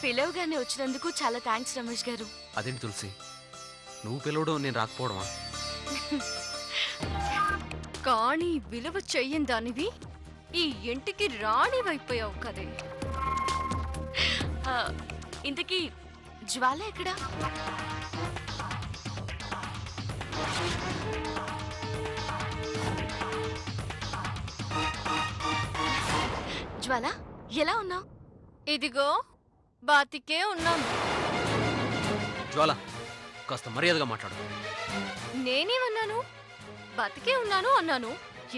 పిలవగానే వచ్చినందుకు చాలా థ్యాంక్స్ రమేష్ గారు. అదేంటి తులసి, నువ్వు పిలవడం నేను రాకపోవడమా? కానీ విలువ చెయ్యని దానివి ఈ ఇంటికి రాణివైపోయావు కదే. ఆ, ఇంతకీ జ్వాల ఎక్కడా? జ్వాల ఎలా ఉన్నావు? ఇదిగో బాతికే ఉన్నాను. జ్వాల, కాస్త మర్యాదగా మాట్లాడు. నేనేమన్నాను? బతికే ఉన్నాను అన్నాను.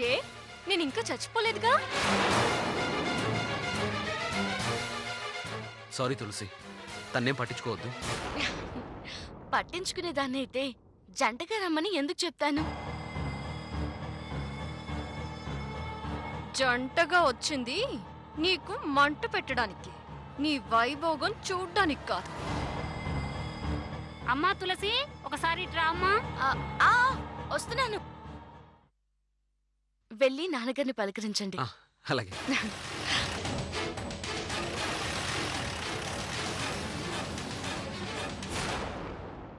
ఏ నేను ఇంకా చచ్చిపోలేదుగా. సారీ తులసి, తన్నేం పట్టించుకోవద్దు. పట్టించుకునేదాన్ని అయితే జంటగా రమ్మని ఎందుకు చెప్తాను? జంటగా వచ్చింది నీకు మంట పెట్టడానికి, నీ వైభోగం చూడ్డానికి కాదు. అమ్మా తులసి, ఒకసారి ఇట్రా అమ్మా. వస్తున్నాను. వెళ్ళి నాన్నగారిని పలకరించండి. అలాగే.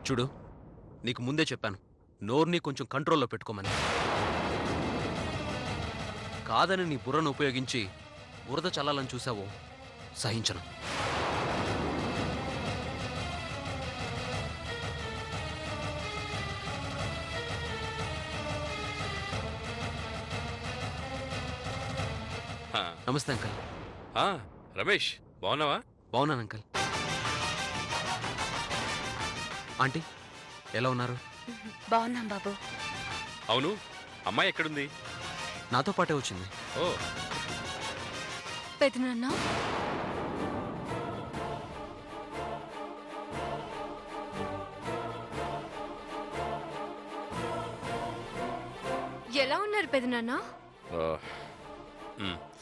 చూడు, నీకు ముందే చెప్పాను నోర్ని కొంచెం కంట్రోల్లో పెట్టుకోమని. కాదని నీ బుర్రను ఉపయోగించి బురద చల్లాలని చూసావో సహించను. నమస్తే అంకల్. రమేష్, బాగున్నావా? బాగున్నాను అంకల్. ఆంటీ ఎలా ఉన్నారు? బాగున్నాం బాబు. అవును, అమ్మాయి ఎక్కడుంది? నాతో పాటే వచ్చింది. ఓ, పెదనాన్న, ఎలా ఉన్నారు పెదనాన్న?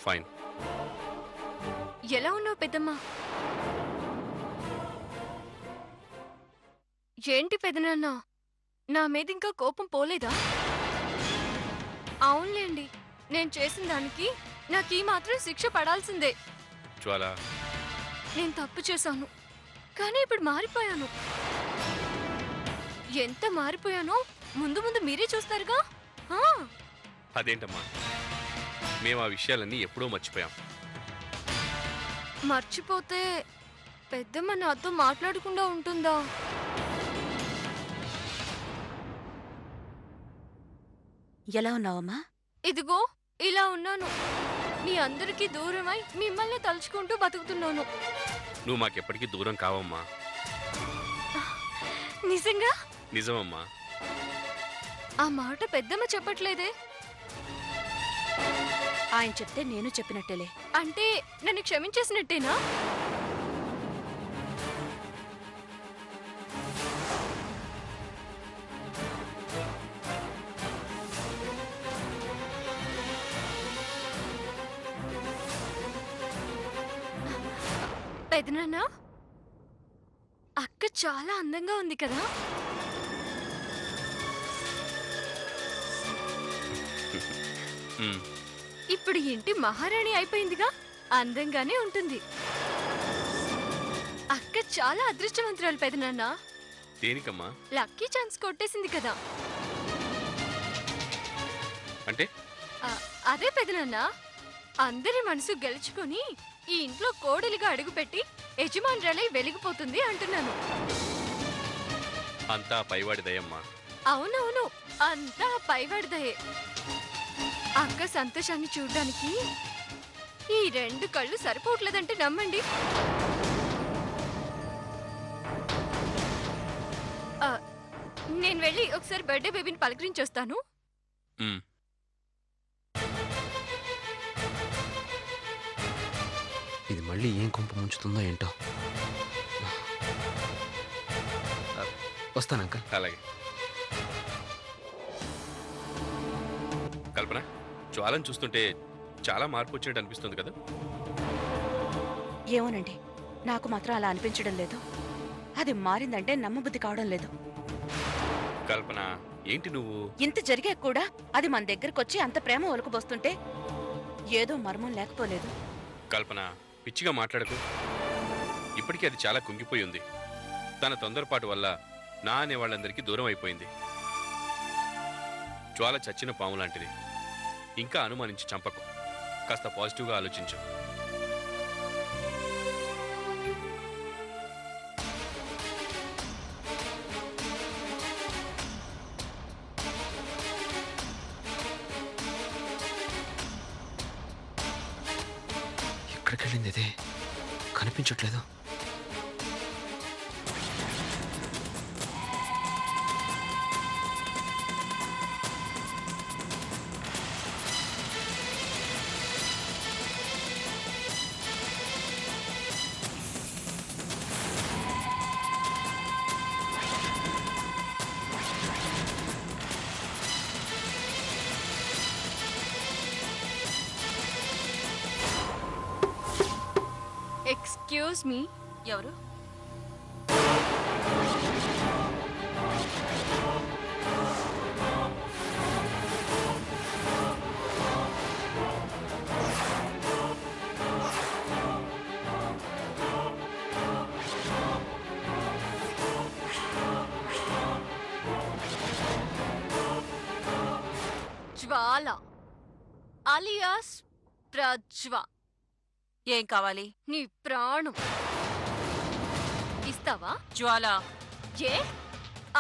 ఫైన్. ఎలా ఉన్నావు పెద్దమ్మా? ఏంటి పెదనాన్న, నా మీద ఇంకా కోపం పోలేదా? అవునులేండి, నేను చేసిన దానికి నాకు ఈ మాత్రం శిక్ష పడాల్సిందే. జ్వాల, నేను తప్పు చేశాను, కానీ ఇప్పుడు మారిపోయాను. ఎంత మారిపోయానో ముందు ముందు మీరే చూస్తారుగా. అదేంటమ్మా, మేము ఆ విషయాలన్నీ ఎప్పుడో మర్చిపోయాం. మర్చిపోతే పెద్దమ్మ నాతో మాట్లాడకుండా ఉంటుందా? ఎలా ఉన్నావమ్మా? ఇదిగో ఇలా ఉన్నాను. మీ అందరికీ దూరమై మిమ్మల్ని తలుచుకుంటూ బతుకుతున్నాను. నువ్వు మాకెప్పటికీ దూరం కావమ్మా. నిజంగా? నిజమమ్మా. ఆ మాట పెద్దమ్మ చెప్పట్లేదే. ఆయన చెప్తే నేను చెప్పినట్టేలే. అంటే నన్ను క్షమించేసినట్టేనా? పెదనాన్న, అక్క చాలా అందంగా ఉంది కదా. ఇప్పుడు ఇంటి మహారాణి అయిపోయిందిగా, అందంగానే ఉంటుంది. అక్క చాలా అదృష్టవంతురాలు పెదనాన్న. దేనికమ్మా? లక్కీ ఛాన్స్ కొట్టేసింది కదా. అంటే? అదే పెదనాన్న, అందరి మనసు గెలుచుకొని ఈ ఇంట్లో కోడలిగా అడుగుపెట్టి యజమానురాలై వెలిగిపోతుంది అంటున్నాను. అంతా పైవాడి దయమ్మా. అవునవును, అంతా పైవాడిదయే. అక్క సంతోషాన్ని చూడ్డానికి ఈ రెండు కళ్ళు సరిపోవట్లేదంటే నమ్మండి. నేను వెళ్ళి ఒకసారి బర్త్డే బేబీని పలకరించొస్తాను. ఇది మళ్ళీ ఏం కొంప ముంచుతుందో ఏంటో. వస్తాను అంకల్. అలాగే. కల్పన, జ్వాలను చూస్తుంటే చాలా మార్పు వచ్చినట్టు అనిపిస్తుంది కదా. ఏమోనండి, నాకు మాత్రం అలా అనిపించడం లేదు. అది మారిందంటే నమ్మబుద్ధి కావడం లేదు. కల్పన, ఏంటి నువ్వు? ఇంత జరిగాక కూడా అది మన దగ్గరకొచ్చి అంత ప్రేమ ఇప్పటికీ అది చాలా కుంగిపోయి ఉంది. తన తొందరపాటు వల్ల నా అనే వాళ్ళందరికీ దూరం అయిపోయింది. జ్వాల చచ్చిన పాము లాంటిది. ఇంకా అనుమానించి చంపకు. కాస్త పాజిటివ్గా ఆలోచించు. ఎక్కడికి వెళ్ళింది ఇది? కనిపించట్లేదు. Excuse me. ఎవరు? జ్వాల అలియాస్ ప్రజ్వ. ఏం కావాలి? నీ ప్రాణం ఇస్తావా? జ్వాల, ఏ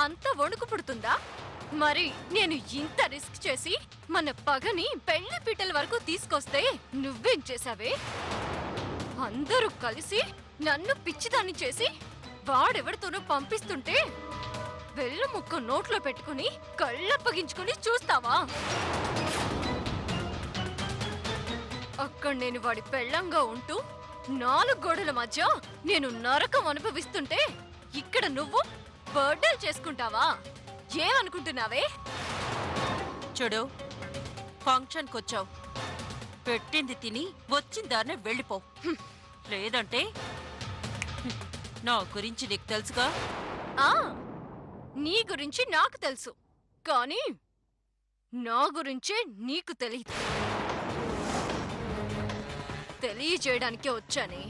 అంత వణుకు పుడుతుందా? మరి నేను ఇంత రిస్క్ చేసి మన పగని పెళ్లి పీటల వరకు తీసుకొస్తే నువ్వేం చేసావే? అందరూ కలిసి నన్ను పిచ్చిదాన్ని చేసి వాడెవరితోనో పంపిస్తుంటే వెళ్ళు ముక్క నోట్లో పెట్టుకుని కళ్ళప్పగించుకుని చూస్తావా? అక్కడ నేను వాడి పెళ్ళంగా ఉంటూ 4 గోడల మధ్య నేను నరకం అనుభవిస్తుంటే ఇక్కడ నువ్వు బర్త్డే చేసుకుంటావా? ఏమనుకుంటున్నావే? చూడు, ఫంక్షన్కి వచ్చావు, పెట్టింది తిని వచ్చిన దారినే వెళ్ళిపో. లేదంటే నా గురించి నీకు తెలుసుగా. ఆ నీ గురించి నాకు తెలుసు, కానీ నా గురించే నీకు తెలియదు. తెలియజేయడానికే వచ్చానే.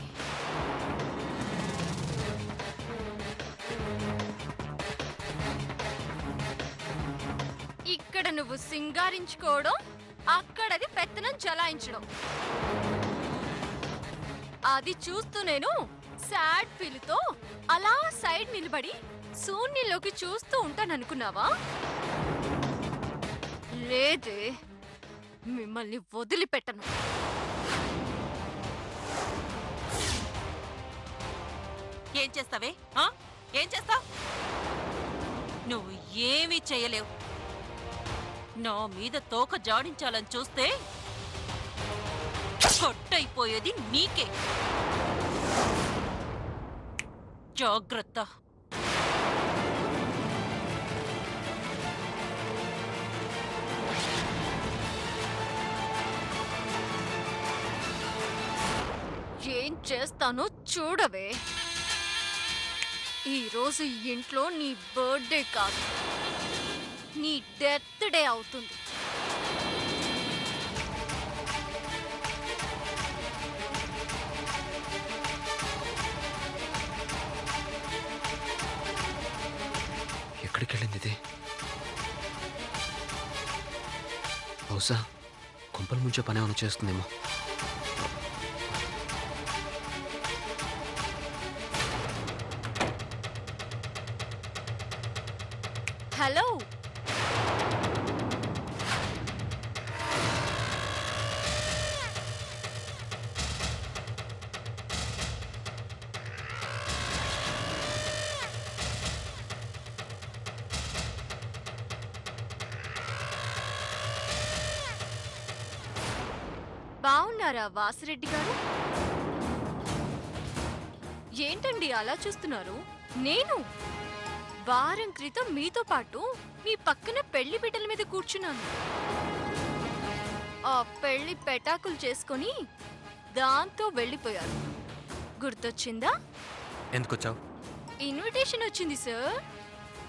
ఇక్కడ నువ్వు సింగారించుకోవడం, అక్కడది పెత్తనం చలాయించడం. అది చూస్తూ నేను సాడ్ ఫీల్తో అలా సైడ్ నిలబడి శూన్యంలోకి చూస్తూ ఉంటాననుకున్నావా? లేదే, మిమ్మల్ని వదిలిపెట్టను. ఏం చేస్తావే? ఏం చేస్తావు? నువ్వు ఏమీ చేయలేవు. నా మీద తోక జాడించాలని చూస్తే కొట్టయిపోయేది నీకే. జాగ్రత్త. ఏం చేస్తానో చూడవే. ఈ రోజు ఇంట్లో నీ బర్త్డే కాదు, నీ డెత్ డే అవుతుంది. ఎక్కడికి వెళ్ళింది ఇది? బహుశా కొంపల ముంచే పని ఏమైనా చేస్తుందేమో. హలో, బాగున్నారా వాసిరెడ్డి గారు? ఏంటండి అలా చూస్తున్నారు? నేను వారం క్రితం మీతో పాటు మీ పక్కన పెళ్లి పీటల మీద కూర్చున్నాను. ఆ పెళ్లి పెటాకులు చేసుకొని దాంతో వెళ్ళిపోయారు. గుర్తొచ్చిందా? ఎందుకొచ్చావు? ఇన్విటేషన్ వచ్చింది సార్.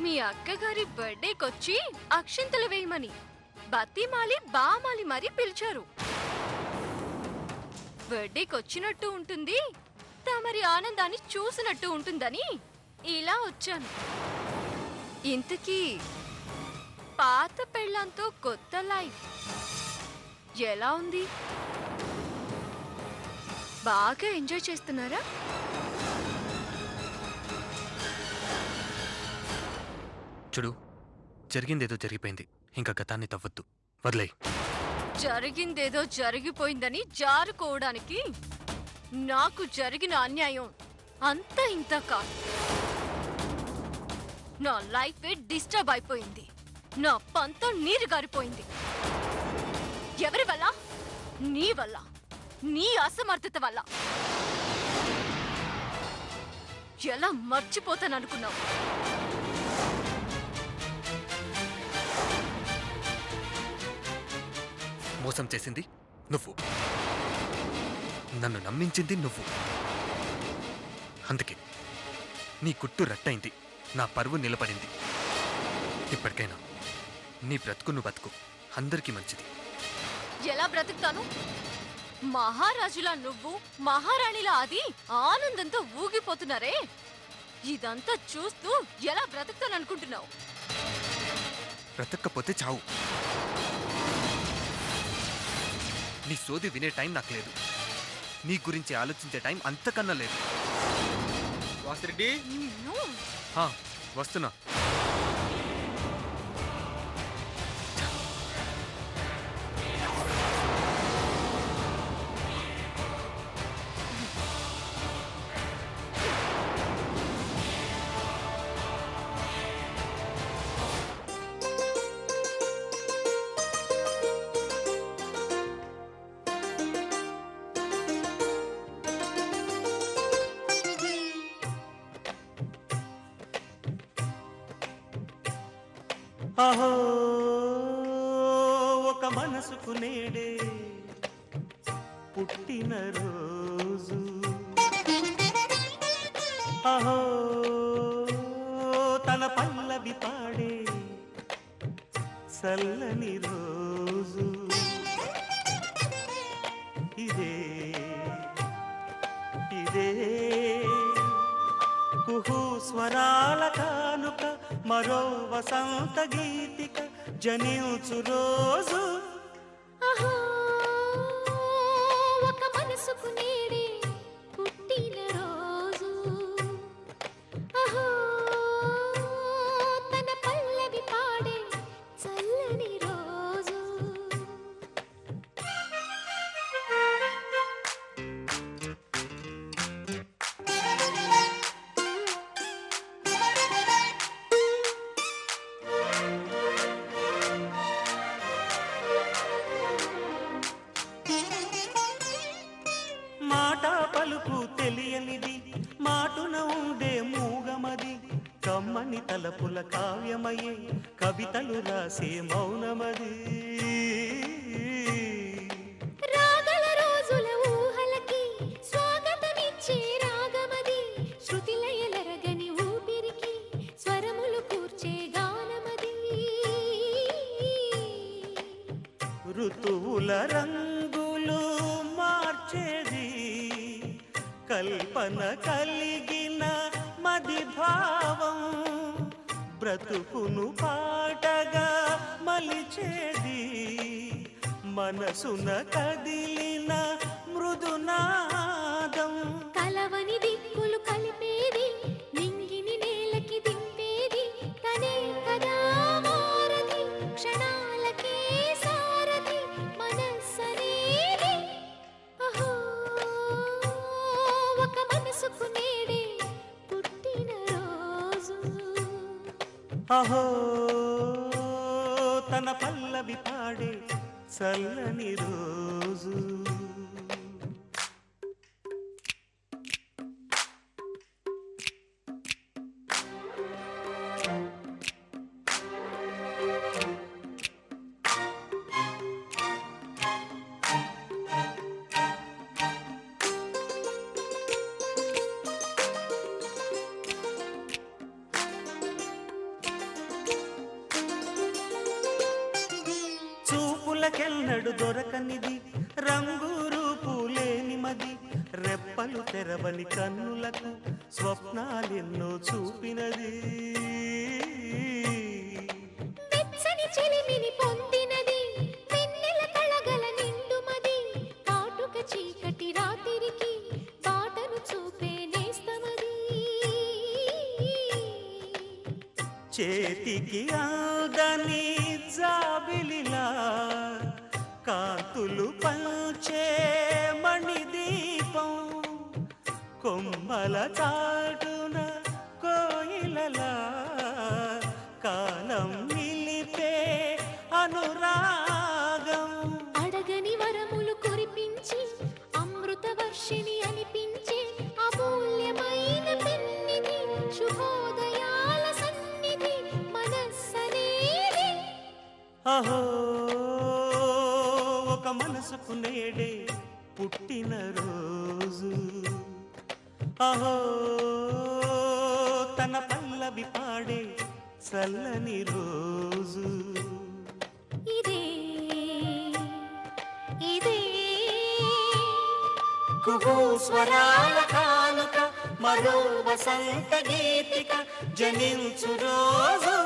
మీ అక్కగారి బర్త్డేకొచ్చి అక్షింతలు వేయమని బతిమాలి బామాలి మరీ పిలిచారు. బర్త్డేకి వచ్చినట్టు ఉంటుంది, నీలతామరి ఆనందాన్ని చూసినట్టు ఉంటుందని ఇలా వచ్చాను. ఇంతకీ పాత పెళ్ళంతో కొత్త లైఫ్ ఎలా ఉంది? బాగా ఎంజాయ్ చేస్తున్నారా? చూడు, జరిగిందేదో జరిగిపోయింది. ఇంకా గతాన్ని తవ్వద్దు, వదిలేయ్. జరిగిందేదో జరిగిపోయిందని జారుకోవడానికి నాకు జరిగిన అన్యాయం అంత ఇంత కాదు. నా లైఫ్ డిస్టర్బ్ అయిపోయింది. నా పంతం నీరు గారిపోయింది. ఎవరి వల్ల? నీ వల్ల, నీ అసమర్థత వల్ల. ఎలా మర్చిపోతాననుకున్నావు? మోసం చేసింది నువ్వు, నన్ను నమ్మించింది నువ్వు. అందుకే నీ గుట్టు రట్టయింది, నా పరువు నిలబడింది. ఇప్పటికైనా నీ బ్రతుకు నువ్వు బతుకు, అందరికీ మంచిది. ఎలా బ్రతుకుతాను? మహారాజులా నువ్వు, మహారాణిలా అది ఆనందంతో ఊగిపోతున్నారే. ఇదంతా చూస్తూ ఎలా బ్రతుకుతాననుకుంటున్నావు? బ్రతక్కపోతే చావు. నీ సోది వినే టైం నాకు లేదు. నీ గురించి ఆలోచించే టైం అంతకన్నా లేదు. వాసిరెడ్డి, నిన్ను హా, వస్తున్నా. అహో ఒక మనసుకు నేడే పుట్టిన రోజు, అహో తన పల్లవి పాడే చల్లని రోజు. ఇదే ఇదే కుహు స్వరాల కానుక, మరో వసంత గీతిక జనించు రోజు. అహో ఒక మనసుకు నేడే పుట్టిన రోజు, అహో తన పల్లవి పాడే చల్లని రోజు. మాట పలుకు తెలియనిది, మాటున ఉండే మూగమది, కమ్మని తలపుల కావ్యమయే కవితలు రాసే మౌనమది. రాగల రోజుల ఊహలకి స్వాగతమిచ్చే రాగమది, శృతిలయలరగని ఊపిరికి స్వరములు కూర్చే గానమది. ఋతువుల రంగులు మార్చేది, కల్పన కలిగిన మది భావం, బ్రతుకును పాటగా మలిచేది, మనసున కదిలిన మృదునాదం. కలవని దిక్కులు కలిపేది, నింగిని నేలకి దింపేది, తనే కదా మారది, క్షణాలకే సారది మనస్సనేది. అహో ఒక మనసుకు నేడే పుట్టిన రోజు, అహో తన పల్లవి పాడే చల్లని రోజు. చూపులకెన్నడు దొరకనిది, రంగు రూపు లేని మది, రెప్పలు తెరవని కన్నులకు స్వప్నాలెన్నో చూపినది. వెచ్చని చెలిమిని పొందినది వెన్నెల కళగల నిండుమది కాటుక చీకటి రాత్రికి బాటను చూపే నేస్తమది. చేతికి ఆదని జాబిలిలా కాంతులు పంచే మణిదీపం కొమ్మల చాటున కోయిలలా కాలం నిలిపే అనురాగం. అడగని వరములు కురిపించి అమృత వర్షిణి అనిపించే అమూల్యమైన పెన్నిధి శుభోదయాల సన్నిధి మనస్సనేది. అహో ఒక మనసుకు నేడే పుట్టిన రోజు. అహో తన పల్లవి పాడే చల్లని రోజు. ఇదే ఇదే కుహూ స్వరాల కానుక మరో వసంత గీతిక జనించు రోజు.